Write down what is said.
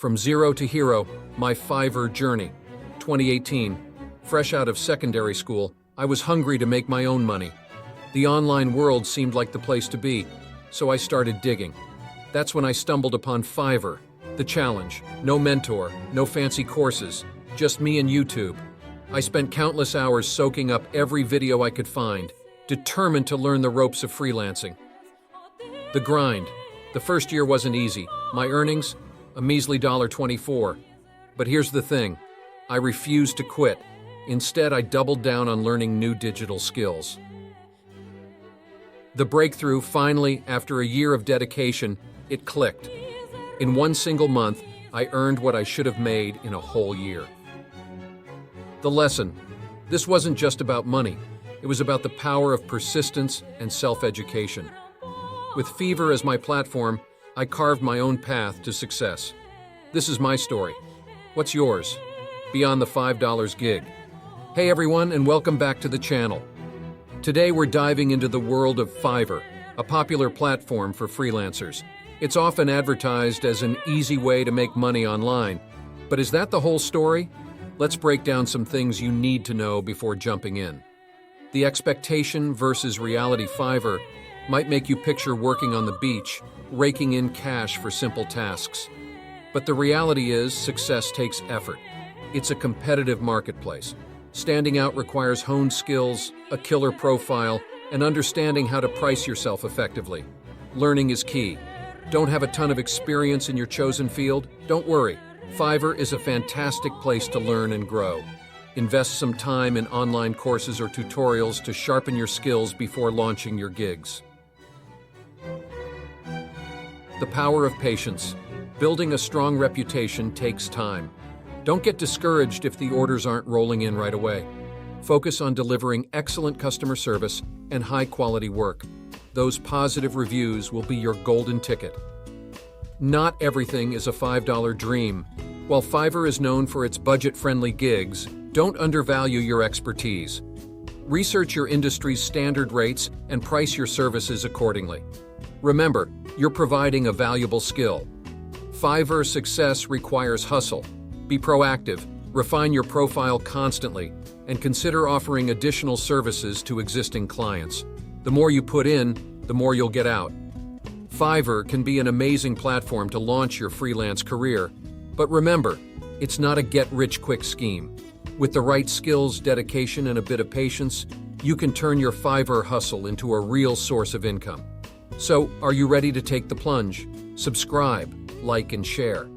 From Zero to Hero, My Fiverr Journey. 2018. Fresh out of secondary school, I was hungry to make my own money. The online world seemed like the place to be, so I started digging. That's when I stumbled upon Fiverr. The challenge: no mentor, no fancy courses, just me and YouTube. I spent countless hours soaking up every video I could find, determined to learn the ropes of freelancing. The grind. The first year wasn't easy. My earnings? A measly $1.24. But here's the thing. I refused to quit. Instead, I doubled down on learning new digital skills. The breakthrough, finally, after a year of dedication, it clicked. In one single month, I earned what I should have made in a whole year. The lesson. This wasn't just about money. It was about the power of persistence and self-education. With Fiverr as my platform, I carved my own path to success. This is my story. What's yours? Beyond the $5 gig. Hey everyone, and welcome back to the channel. Today we're diving into the world of Fiverr, a popular platform for freelancers. It's often advertised as an easy way to make money online. But is that the whole story? Let's break down some things you need to know before jumping in. The expectation versus reality. Fiverr might make you picture working on the beach, raking in cash for simple tasks. But the reality is, success takes effort. It's a competitive marketplace. Standing out requires honed skills, a killer profile, and understanding how to price yourself effectively. Learning is key. Don't have a ton of experience in your chosen field? Don't worry. Fiverr is a fantastic place to learn and grow. Invest some time in online courses or tutorials to sharpen your skills before launching your gigs. The power of patience. Building a strong reputation takes time. Don't get discouraged if the orders aren't rolling in right away. Focus on delivering excellent customer service and high-quality work. Those positive reviews will be your golden ticket. Not everything is a $5 dream. While Fiverr is known for its budget-friendly gigs, don't undervalue your expertise. Research your industry's standard rates and price your services accordingly. Remember, you're providing a valuable skill. Fiverr success requires hustle. Be proactive, refine your profile constantly, and consider offering additional services to existing clients. The more you put in, the more you'll get out. Fiverr can be an amazing platform to launch your freelance career, but remember, it's not a get-rich-quick scheme. With the right skills, dedication, and a bit of patience, you can turn your Fiverr hustle into a real source of income. So, are you ready to take the plunge? Subscribe, like, and share.